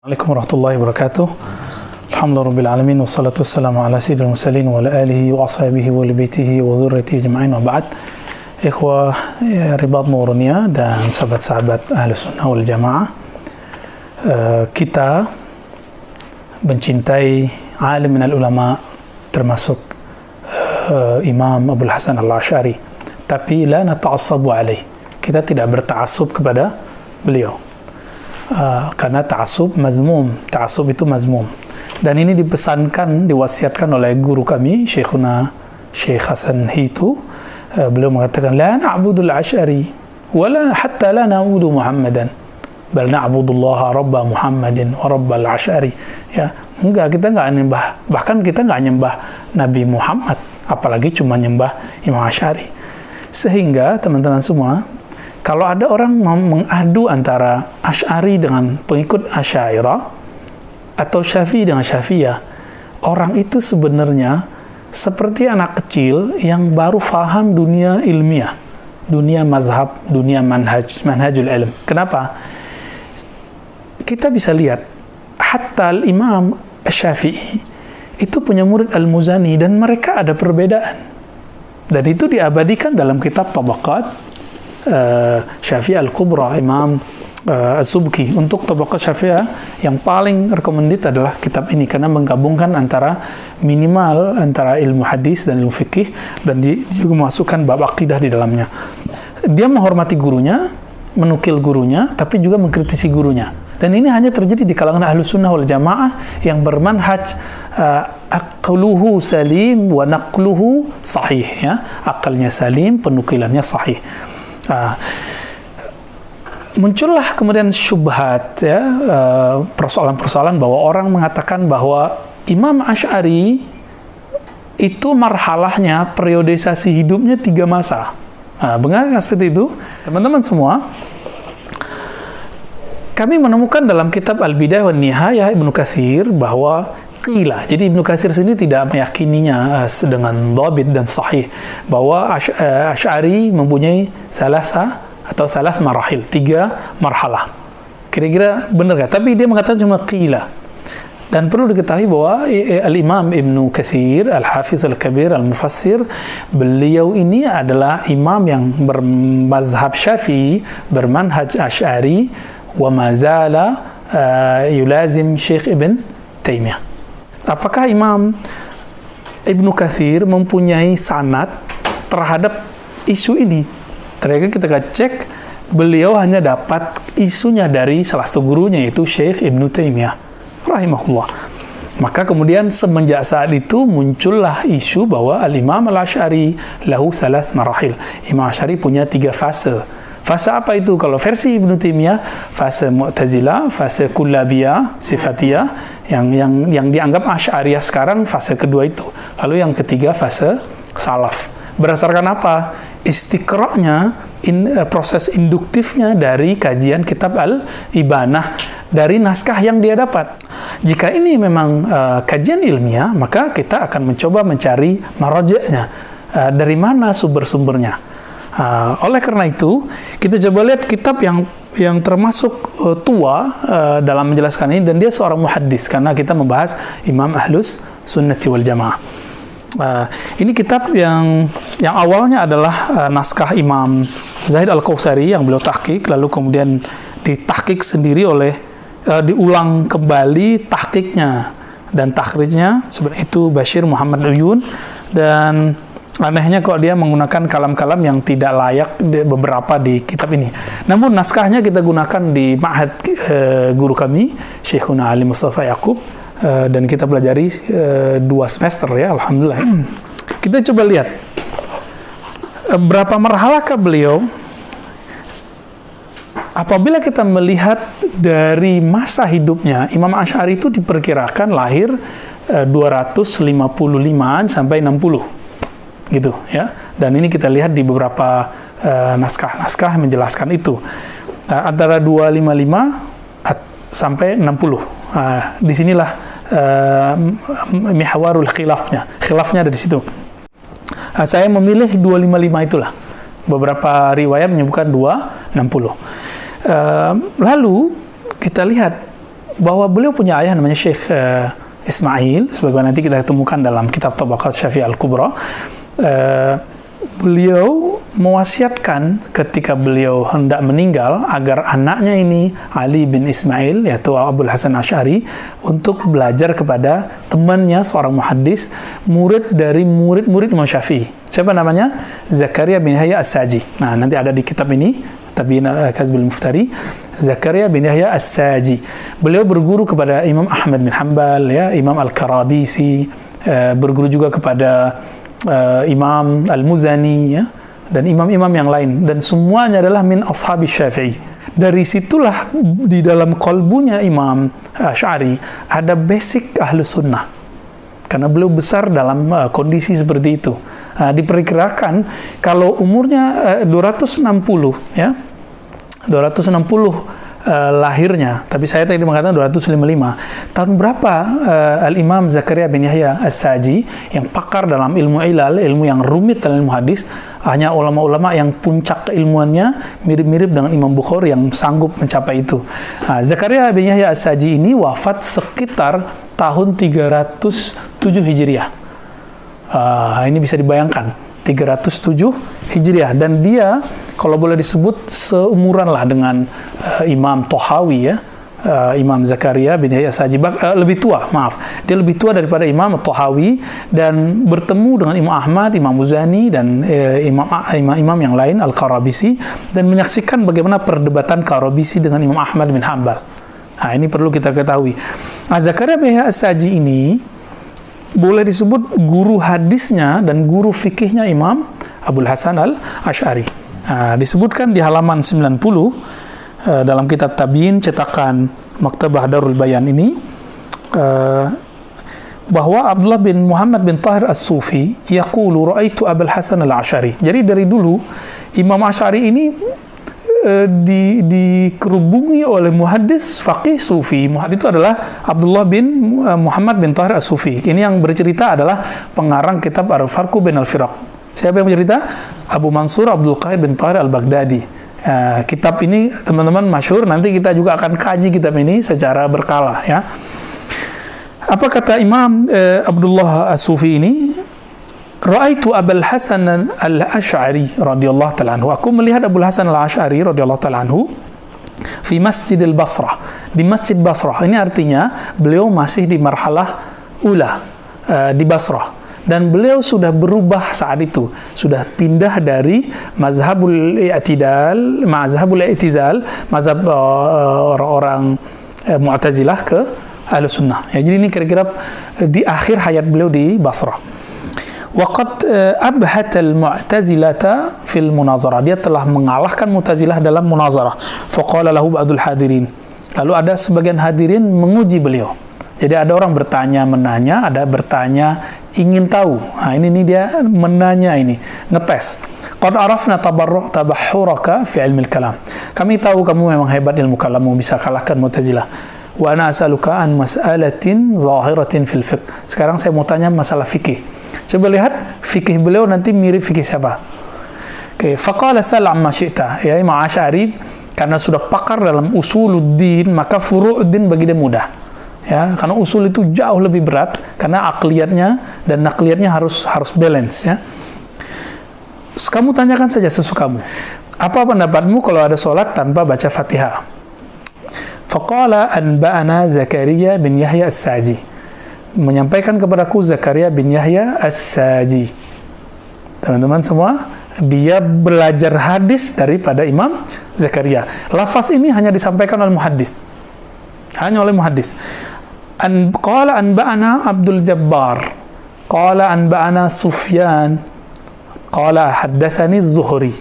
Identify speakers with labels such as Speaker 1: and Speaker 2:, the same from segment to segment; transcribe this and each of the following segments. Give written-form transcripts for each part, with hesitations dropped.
Speaker 1: Assalamualaikum warahmatullahi wabarakatuh. Alhamdulillahirabbil alamin wassalatu wassalamu ala sayyidil mursalin wa ala alihi wa ashabihi wa li baitihi wa dzurriyyatihi ajma'in wa ba'd. Ikhwah Ribat Nurunia dan sahabat-sahabat Ahlus Sunnah wal Jamaah, kita mencintai alim minal ulama termasuk Imam Abul Hasan Al-Asy'ari, tapi la nata'assabu alaih. Kita tidak berta'assub kepada beliau. Karena ta'assub mazmum, ta'assub itu mazmum. Dan ini dipesankan, diwasiatkan oleh guru kami, Syekhuna Syekh Hasan Hitu. Beliau mengatakan, la na'budul Asy'ari wala hatta la na'budu Muhammadan bal na'budullaha rabba Muhammadin wa rabbal Asy'ari. Ya, enggak, kita enggak nyembah, bahkan kita enggak nyembah Nabi Muhammad, apalagi cuma nyembah Imam Asy'ari. Sehingga teman-teman semua, kalau ada orang mengadu antara Asy'ari dengan pengikut Asy'ariyah atau Syafi'i dengan Syafi'iyah, orang itu sebenarnya seperti anak kecil yang baru faham dunia ilmiah, dunia mazhab, dunia manhajul ilm. Kenapa? Kita bisa lihat, hatta Imam Syafi'i itu punya murid Al-Muzani dan mereka ada perbedaan. Dan itu diabadikan dalam kitab Tabaqat Syafi'i Al-Kubra, Imam Az-Subki. Untuk Tabaqat Syafi'iyah yang paling recommended adalah kitab ini, karena menggabungkan antara minimal antara ilmu hadis dan ilmu fikih, dan juga memasukkan bab akidah di dalamnya. Dia menghormati gurunya, menukil gurunya, tapi juga mengkritisi gurunya. Dan ini hanya terjadi di kalangan Ahlus Sunnah wal Jamaah yang bermanhaj aqluhu salim wa naqluhu sahih, ya. Akalnya salim, penukilannya sahih. Muncullah kemudian syubhat, ya, persoalan-persoalan bahwa orang mengatakan bahwa Imam Asy'ari itu marhalahnya, periodisasi hidupnya 3 masa. Benar seperti itu? Teman-teman semua, kami menemukan dalam kitab Al-Bidayah wan Nihayah Ibnu Katsir bahwa qila, jadi Ibnu Katsir sendiri tidak meyakininya dengan dhabit dan sahih, bahwa Asy'ari mempunyai salas marahil, 3 marhalah. Kira-kira benar nggak? Tapi dia mengatakan cuma qila. Dan perlu diketahui bahwa Al-Imam Ibnu Katsir, Al-Hafiz Al-Kabir, Al-Mufassir, beliau ini adalah imam yang bermazhab Syafi'i, bermanhaj Asy'ari, wa mazala yulazim Syekh Ibn Taimiyah. Apakah Imam Ibnu Katsir mempunyai sanad terhadap isu ini? Ternyata kita cek, beliau hanya dapat isunya dari salah satu gurunya, yaitu Syekh Ibn Taimiyah rahimahullah. Maka kemudian semenjak saat itu muncullah isu bahwa Al-Imam Al-Asy'ari lahu salas marahil. Imam Asy'ari punya 3 fase. Fase apa itu? Kalau versi Ibn Taimiyah, fase Mu'tazilah, fase Kullabiyah, Sifatiyah, yang dianggap Asy'ariyah sekarang, fase kedua itu. Lalu yang ketiga fase Salaf. Berdasarkan apa? Istiqra'nya, proses induktifnya dari kajian kitab Al-Ibanah, dari naskah yang dia dapat. Jika ini memang kajian ilmiah, maka kita akan mencoba mencari maraja'nya, dari mana sumber-sumbernya. Oleh karena itu, kita coba lihat kitab yang termasuk tua dalam menjelaskan ini, dan dia seorang muhaddis, karena kita membahas Imam Ahlus Sunnati wal Jamaah. Ini kitab yang awalnya adalah naskah Imam Zahid Al-Kautsari yang beliau tahqiq, lalu kemudian ditahqiq sendiri oleh diulang kembali tahqiqnya dan takhrijnya, sebenarnya itu Bashir Muhammad Uyun. Dan anehnya kok dia menggunakan kalam-kalam yang tidak layak beberapa di kitab ini. Namun naskahnya kita gunakan di ma'had guru kami, Syekhuna Ali Mustafa Yaqub, dan kita pelajari 2 semester, ya, alhamdulillah. Kita coba lihat berapa marhalahkah beliau. Apabila kita melihat dari masa hidupnya, Imam Asy'ari itu diperkirakan lahir 255-an sampai 60, gitu, ya. Dan ini kita lihat di beberapa naskah-naskah menjelaskan itu, antara 255 sampai 60. Disinilah mihwarul khilafnya ada di situ. Saya memilih 255 itulah. Beberapa riwayat menyebutkan 260. Lalu kita lihat bahwa beliau punya ayah namanya Syekh Ismail, sebagaimana nanti kita temukan dalam kitab Tabaqat Syafi'i Al-Kubra. Beliau mewasiatkan ketika beliau hendak meninggal agar anaknya ini Ali bin Ismail, yaitu Abul Hasan Asy'ari, untuk belajar kepada temannya seorang muhaddis, murid dari murid-murid Imam Syafi'i. Siapa namanya? Zakaria bin Yahya As-Saji. Nah, nanti ada di kitab ini, Tabiin Al-Kazbil Muftari, Zakaria bin Yahya As-Saji. Beliau berguru kepada Imam Ahmad bin Hanbal, ya, Imam Al-Karabisi, berguru juga kepada Imam Al-Muzani, ya, dan imam-imam yang lain, dan semuanya adalah min ashabi Syafi'i. Dari situlah di dalam kolbunya Imam Asy'ari ada basic ahlu sunnah, karena beliau besar dalam kondisi seperti itu. Diperkirakan kalau umurnya 260, ya, 260 lahirnya, tapi saya tadi mengatakan 255. Tahun berapa Al-Imam Zakaria bin Yahya As-Saji, yang pakar dalam ilmu ilal, ilmu yang rumit dalam ilmu hadis, hanya ulama-ulama yang puncak keilmuannya mirip-mirip dengan Imam Bukhari yang sanggup mencapai itu. Zakaria bin Yahya As-Saji ini wafat sekitar tahun 307 Hijriah. Ini bisa dibayangkan, 307 Hijriah, dan dia kalau boleh disebut seumuran lah dengan Imam Tohawi, ya, Imam Zakaria bin Yahya As-Saji, lebih tua, maaf, dia lebih tua daripada Imam Tohawi, dan bertemu dengan Imam Ahmad, Imam Muzani, dan imam yang lain, Al-Karabisi, dan menyaksikan bagaimana perdebatan Karabisi dengan Imam Ahmad bin Hanbal. Nah, ini perlu kita ketahui. Zakaria bin Yahya As-Saji ini boleh disebut guru hadisnya dan guru fikihnya Imam Abul Hasan Al-Asy'ari. Disebutkan di halaman 90 dalam kitab Tabiin cetakan Maktabah Darul Bayan ini, bahwa Abdullah bin Muhammad bin Tahir As-Sufi yaqulu ra'aitu Abul Hasan Al-Asy'ari. Jadi dari dulu Imam Asy'ari ini dikerubungi oleh muhaddis faqih sufi. Muhaddis itu adalah Abdullah bin Muhammad bin Tahir As-Sufi. Ini yang bercerita adalah pengarang kitab Al-Farqu bin Al-Firaq. Siapa yang bercerita? Abu Mansur Abdul Qahir bin Tahir Al-Baghdadi. Kitab ini teman-teman masyhur, nanti kita juga akan kaji kitab ini secara berkala, ya. Apa kata Imam Abdullah As-Sufi ini? Ra'aitu Abul Hasan Al-Asy'ari radhiyallahu ta'ala anhu. Aku melihat Abul Hasan Al-Asy'ari radhiyallahu ta'ala anhu fi Masjidil Basrah, di Masjid Basrah. Ini artinya beliau masih di marhalah ula di Basrah, dan beliau sudah berubah saat itu, sudah pindah dari mazhabul i'tidal, mazhab orang-orang Mu'tazilah ke Ahlus Sunnah. Ya, jadi ini kira-kira di akhir hayat beliau di Basrah. Waqad abhatal mu'tazilata fil munazarah. Dia telah mengalahkan Mu'tazilah dalam munazarah. Faqala lahu ba'dul hadirin. Lalu ada sebagian hadirin menguji beliau. Jadi ada orang bertanya, menanya, ada bertanya, ingin tahu. Nah, ini dia menanya ini, ngetes. Qad arafna tabahhuraka fi ilmil kalam. Kami tahu kamu memang hebat ilmu kalammu, bisa kalahkan Mu'tazilah. Wa ana as'aluka an mas'alatin zahiratin fil fiqh. Sekarang saya mau tanya masalah fikih. Coba lihat fikih beliau nanti mirip fikih siapa. Oke, faqala sal amma syi'ta. Ya, Imam Asy'ari karena sudah pakar dalam usuluddin, maka furu'uddin bagi dia mudah. Ya, karena usul itu jauh lebih berat karena akliyatnya dan nakliyatnya harus balance, ya. Kamu tanyakan saja sesukamu. Apa pendapatmu kalau ada sholat tanpa baca Fatihah? Faqala anba'ana Zakaria bin Yahya As-Saji. Menyampaikan kepadaku Zakaria bin Yahya As-Saji. Teman-teman semua, dia belajar hadis daripada Imam Zakaria. Lafaz ini hanya disampaikan oleh muhaddis. Hanya oleh muhaddis. Qala anba'ana Abdul Jabbar. Qala anba'ana Sufyan. Qala haddatsani Az-Zuhri.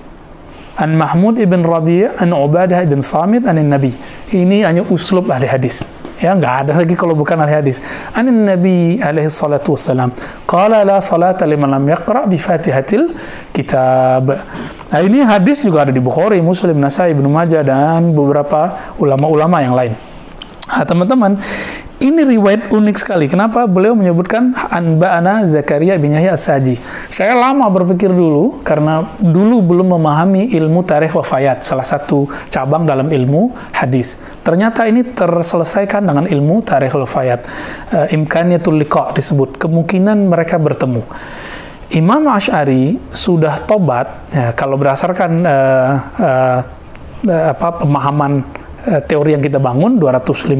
Speaker 1: An Mahmud ibn Rabi' an Ubadah ibn Samit an Nabi. Ini hanya uslub ahli hadis. Ya, enggak ada lagi kalau bukan ahli hadis. An Nabi alaihi salatu wassalam qala la salata liman lam yaqra bi Fatihatil kitab. Nah, ini hadis juga ada di Bukhari, Muslim, Nasai, Ibnu Majah dan beberapa ulama-ulama yang lain. Teman-teman, ini riwayat unik sekali. Kenapa beliau menyebutkan Anba'ana Zakaria bin Yahya As-Saji? Saya lama berpikir dulu, karena dulu belum memahami ilmu tarikh wafayat, salah satu cabang dalam ilmu hadis. Ternyata ini terselesaikan dengan ilmu tarikh wafayat. Imkaniyatul liqa disebut, kemungkinan mereka bertemu. Imam Asy'ari sudah tobat, ya, kalau berdasarkan pemahaman teori yang kita bangun 255,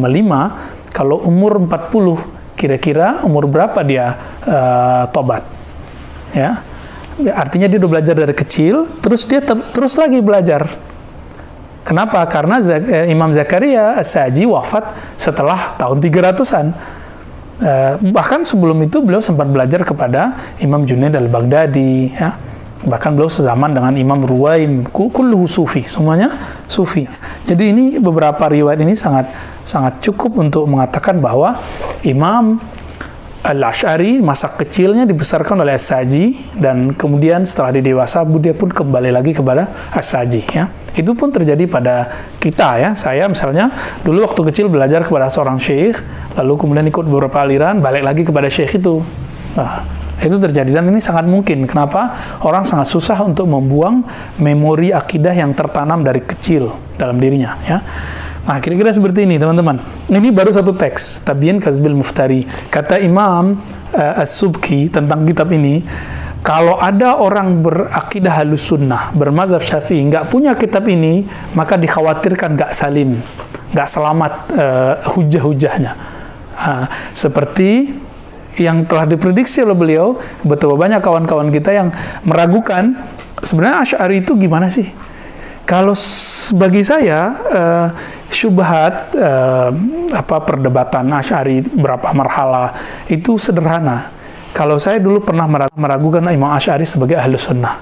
Speaker 1: kalau umur 40 kira-kira umur berapa dia tobat, ya, artinya dia udah belajar dari kecil, terus dia terus lagi belajar. Kenapa? Karena Imam Zakaria As-Saji wafat setelah tahun 300-an. Bahkan sebelum itu beliau sempat belajar kepada Imam Junaid al-Baghdadi, ya. Bahkan beliau sezaman dengan Imam Ruwaim, kulluhu sufi, semuanya sufi. Jadi ini beberapa riwayat ini sangat cukup untuk mengatakan bahwa Imam Al-Asy'ari masa kecilnya dibesarkan oleh As-Saji, dan kemudian setelah dia dewasa dia pun kembali lagi kepada As-Saji, ya. Itu pun terjadi pada kita, ya. Saya misalnya dulu waktu kecil belajar kepada seorang syekh, lalu kemudian ikut beberapa aliran, balik lagi kepada syekh itu. Itu terjadi, dan ini sangat mungkin. Kenapa? Orang sangat susah untuk membuang memori akidah yang tertanam dari kecil dalam dirinya, ya. Nah, kira-kira seperti ini, teman-teman. Ini baru satu teks, Tabyin Kazbil Muftari. Kata Imam As-Subki tentang kitab ini, kalau ada orang berakidah halus sunnah, bermazhab syafi'i, nggak punya kitab ini, maka dikhawatirkan nggak salim, nggak selamat hujah-hujahnya. Seperti yang telah diprediksi oleh beliau, betapa banyak kawan-kawan kita yang meragukan sebenarnya Asy'ari itu gimana sih. Kalau bagi saya syubhat perdebatan Asy'ari berapa marhalah itu sederhana. Kalau saya dulu pernah meragukan Imam Asy'ari sebagai ahlus sunnah,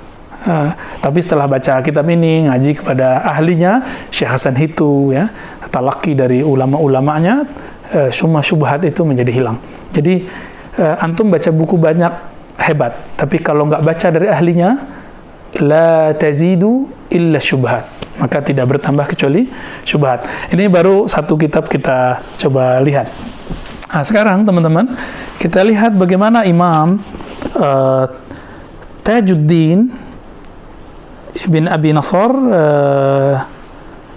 Speaker 1: tapi setelah baca kitab ini, ngaji kepada ahlinya Syekh Hasan Hitu, ya, talaki dari ulama-ulamanya, semua syubhat itu menjadi hilang. Jadi antum baca buku banyak hebat, tapi kalau nggak baca dari ahlinya, la tazidu illa syubhat, maka tidak bertambah kecuali syubhat. Ini baru satu kitab kita coba lihat. Nah, sekarang teman-teman, kita lihat bagaimana Imam Tajuddin bin Abi Nasr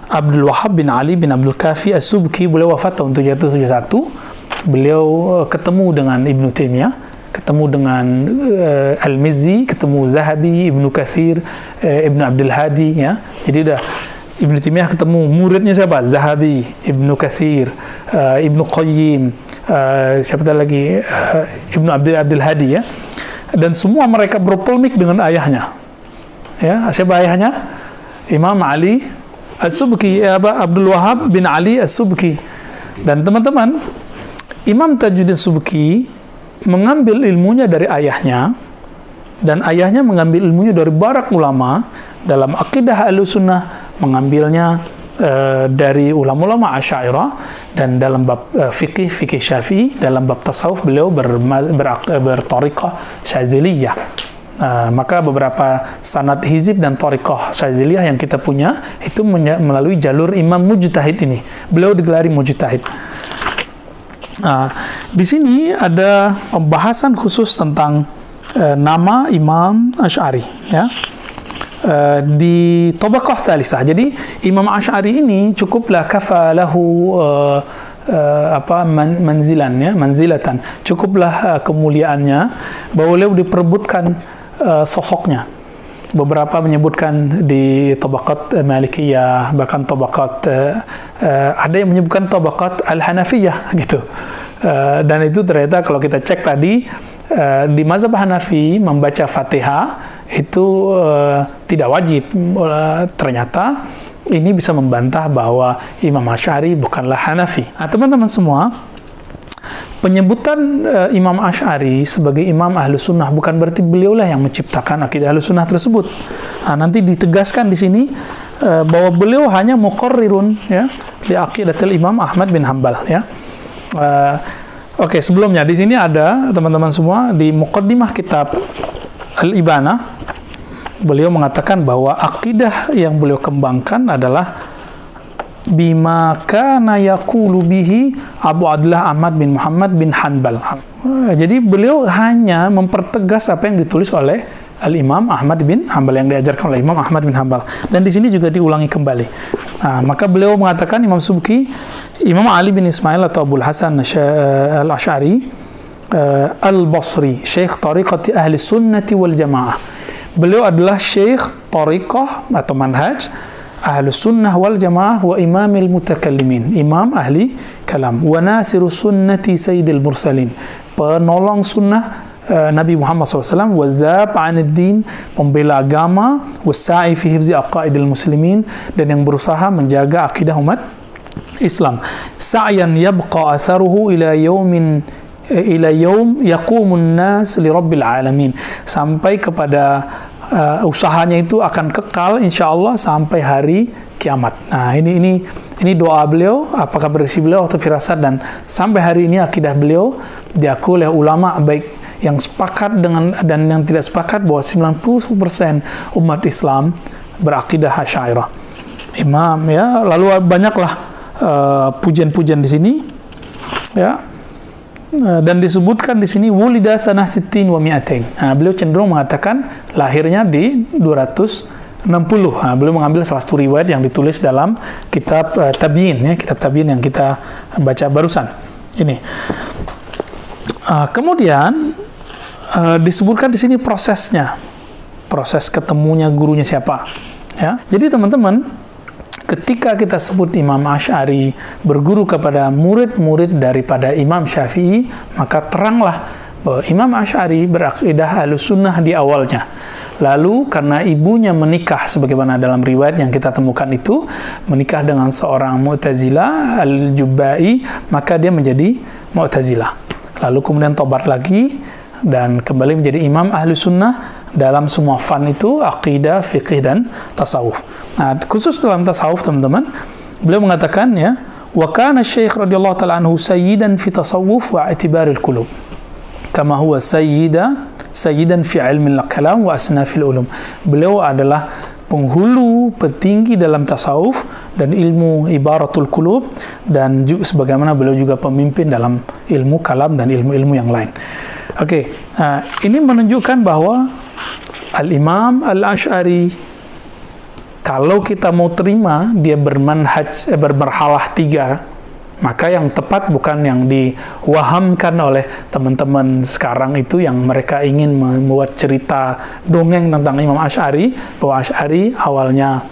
Speaker 1: Abdul Wahhab bin Ali bin Abdul Kafi As-Subki, beliau wafat tahun 771. Beliau ketemu dengan Ibnu Taimiyah, ketemu dengan Al-Mizzi, ketemu Zahabi, Ibnu Katsir, Ibnu Abdul Hadi, ya. Jadi udah Ibnu Taimiyah ketemu muridnya siapa? Zahabi, Ibnu Katsir, Ibnu Qayyim, siapa lagi? Ibnu Abdul Hadi, ya. Dan semua mereka berpolemik dengan ayahnya. Ya, siapa ayahnya? Imam Ali As-Subki, Abdul Wahhab bin Ali As-Subki. Dan teman-teman, Imam Tajuddin Subki mengambil ilmunya dari ayahnya, dan ayahnya mengambil ilmunya dari barak ulama. Dalam akidah Ahlussunnah mengambilnya dari ulama-ulama Asy'ariyah, dan dalam bab fikih Syafi'i, dalam bab tasawuf beliau berthariqah Syadziliyah. Maka beberapa sanad hizib dan thariqah Syadziliyah yang kita punya itu melalui jalur Imam Mujtahid ini. Beliau digelari Mujtahid. Di sini ada pembahasan khusus tentang nama Imam Asy'ari, ya, di Tabaqah Salisah. Jadi Imam Asy'ari ini cukuplah kafalahu manzilatan, cukuplah kemuliaannya bahwa beliau diperebutkan sosoknya. Beberapa menyebutkan di Tabaqat Malikiyah, bahkan Tabaqat ada yang menyebutkan Tabaqat Al-Hanafiyah, gitu. Dan itu ternyata kalau kita cek tadi, di mazhab Hanafi membaca Fatihah itu tidak wajib. Ternyata ini bisa membantah bahwa Imam Asy'ari bukanlah Hanafi. Nah, teman-teman semua, penyebutan Imam Asy'ari sebagai Imam Ahlus Sunnah bukan berarti beliaulah yang menciptakan akidah Ahlus Sunnah tersebut. Nah, nanti ditegaskan di sini bahwa beliau hanya muqarrirun, ya, di aqidatul Imam Ahmad bin Hanbal, ya. Oke, sebelumnya di sini ada teman-teman semua di muqaddimah kitab Al-Ibanah, beliau mengatakan bahwa akidah yang beliau kembangkan adalah bima kana yaqulu bihi Abu Abdullah Ahmad bin Muhammad bin Hanbal. Jadi beliau hanya mempertegas apa yang ditulis oleh Al-Imam Ahmad bin Hanbal, yang diajarkan oleh Imam Ahmad bin Hanbal. Dan di sini juga diulangi kembali. Maka beliau mengatakan, Imam Subki, Imam Ali bin Ismail atau Abul Hasan Al-Asy'ari Al-Basri, Syekh Tariqati Ahli Sunnati wal Jamaah. Beliau adalah Syekh Tariqah atau manhaj Ahli Sunnah wal Jamaah wa Imamil Mutakallimin, Imam Ahli Kalam, wa Nasiru Sunnati Sayyidil Mursalin, penolong sunnah Nabi Muhammad SAW, wadzab anid-din, pembela agama, wasa'i fi hifzi aqaidil muslimin, dan yang berusaha menjaga akidah umat Islam. Sa'yan yabqa atharuhu ila yaum yaqumun nas li rabbil alamin, sampai kepada usahanya itu akan kekal insyaallah sampai hari kiamat. Nah, ini doa beliau, apakah berisi beliau atau firasat, dan sampai hari ini akidah beliau diakui oleh ulama baik yang sepakat dengan dan yang tidak sepakat bahwa 90% umat Islam berakidah Asy'ariyah. Imam, ya, lalu banyaklah pujian-pujian di sini, ya. Dan disebutkan di sini wulida sanah sittin wa mi'atain. Beliau cenderung mengatakan lahirnya di 260. Beliau mengambil salah satu riwayat yang ditulis dalam kitab Tabyin, ya, kitab Tabyin yang kita baca barusan. Ini. Kemudian disebutkan di sini prosesnya, proses ketemunya gurunya siapa, ya. Jadi teman-teman, ketika kita sebut Imam Asy'ari berguru kepada murid-murid daripada Imam Syafi'i, maka teranglah bahwa Imam Asy'ari berakidah Ahlussunnah di awalnya. Lalu karena ibunya menikah, sebagaimana dalam riwayat yang kita temukan itu, menikah dengan seorang Mu'tazilah, Al-Jubba'i, maka dia menjadi Mu'tazilah. Lalu kemudian tobat lagi, dan kembali menjadi imam ahli sunnah dalam semua fan itu, aqidah, fiqih, dan tasawuf. Nah, khusus dalam tasawuf, teman-teman, beliau mengatakan, ya, wa kana syekh radhiyallahu ta'ala anhu sayyidan fi tasawuf wa i'tibaril qulub, kama huwa sayyidan fi ilmi al-kalam wa asnafil ulum. Beliau adalah penghulu, petinggi dalam tasawuf dan ilmu ibaratul qulub, dan juga sebagaimana beliau juga pemimpin dalam ilmu kalam dan ilmu-ilmu yang lain. Oke, ini menunjukkan bahwa Al-Imam Al-Asy'ari, kalau kita mau terima dia bermarhalah 3, maka yang tepat bukan yang diwahamkan oleh teman-teman sekarang itu, yang mereka ingin membuat cerita dongeng tentang Imam Asy'ari, bahwa Asy'ari awalnya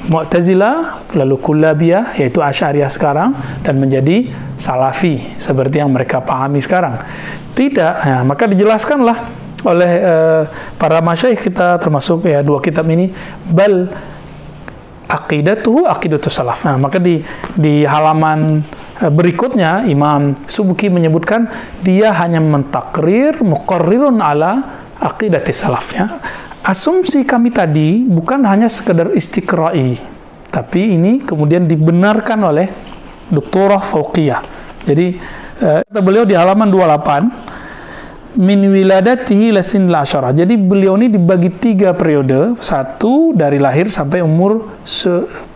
Speaker 1: Mu'tazilah, lalu Kullabiyah, yaitu Asy'ariyah sekarang, dan menjadi Salafi seperti yang mereka pahami sekarang. Tidak, ya, maka dijelaskanlah oleh para masyayikh kita, termasuk ya 2 kitab ini, bal aqidatuhu aqidatus salaf. Nah, maka di halaman berikutnya Imam Subki menyebutkan dia hanya mentakrir muqarrirun ala aqidatis salaf, ya. Asumsi kami tadi bukan hanya sekedar istiqra'i, tapi ini kemudian dibenarkan oleh doktorah fauqiyah. Jadi kata beliau di halaman 28, min wiladatihi lasin la-asyarah. Jadi beliau ini dibagi 3 periode, 1 dari lahir sampai umur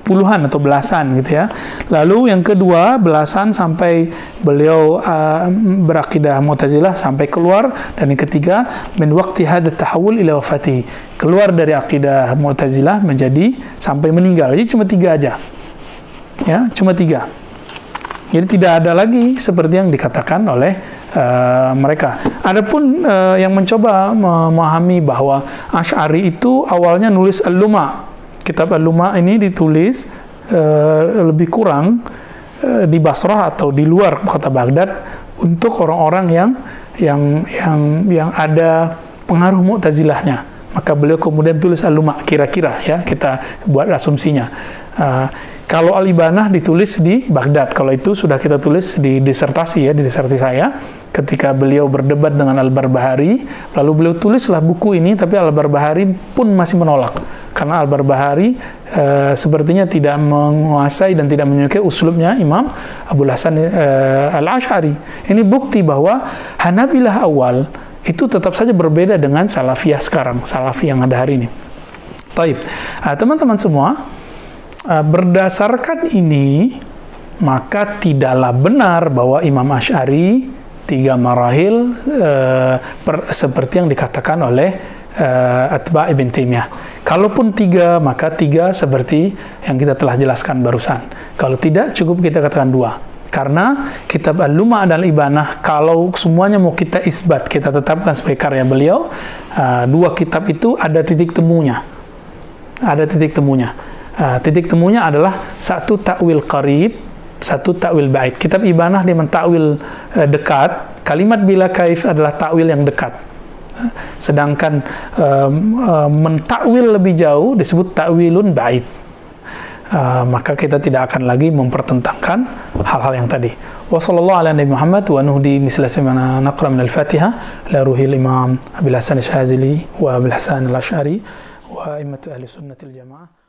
Speaker 1: puluhan atau belasan gitu, ya. Lalu yang kedua belasan sampai beliau berakidah Mu'tazilah sampai keluar, dan yang ketiga min waqti hadat tahawul ila wafati, keluar dari akidah Mu'tazilah menjadi sampai meninggal. Jadi cuma 3 aja, ya, cuma 3. Jadi tidak ada lagi seperti yang dikatakan oleh mereka. Adapun yang mencoba memahami bahwa Asy'ari itu awalnya nulis Al-Luma. Kitab Al-Luma ini ditulis lebih kurang di Basrah atau di luar kota Baghdad untuk orang-orang yang ada pengaruh Mu'tazilahnya. Maka beliau kemudian tulis Al-Luma, kira-kira, ya, kita buat asumsinya. Kalau Al-Ibanah ditulis di Baghdad, kalau itu sudah kita tulis di disertasi, ya, di disertasi saya, ketika beliau berdebat dengan Al-Barbahari, lalu beliau tulislah buku ini, tapi Al-Barbahari pun masih menolak, karena Al-Barbahari sepertinya tidak menguasai dan tidak menyukai uslubnya Imam Abul Hasan Al-Asy'ari. Ini bukti bahwa Hanabilah awal itu tetap saja berbeda dengan Salafiyah sekarang, Salafi yang ada hari ini. Taib. Teman-teman semua, berdasarkan ini, maka tidaklah benar bahwa Imam Asy'ari 3 marahil seperti yang dikatakan oleh Atba' Ibn Taimiyah. Kalaupun 3, maka 3 seperti yang kita telah jelaskan barusan. Kalau tidak, cukup kita katakan 2. Karena kitab Al-Lum'ah dan Al-Ibanah, kalau semuanya mau kita isbat, kita tetapkan sebagai karya beliau, 2 kitab itu ada titik temunya. Ada titik temunya. Titik temunya adalah satu takwil qarib, satu takwil ba'id. Kitab Ibanah dia mentakwil dekat. Kalimat bila kaif adalah takwil yang dekat. Sedangkan mentakwil lebih jauh disebut takwilun ba'id. Maka kita tidak akan lagi mempertentangkan hal-hal yang tadi. Wa sallallahu ala nabi Muhammad wa nuhdi misla samana naqra min al-Fatihah la ruhil Imam Abil Hasan Asy'azili wa Abil Hasan Al-Asy'ari wa immatu ahli sunnatil jamaah.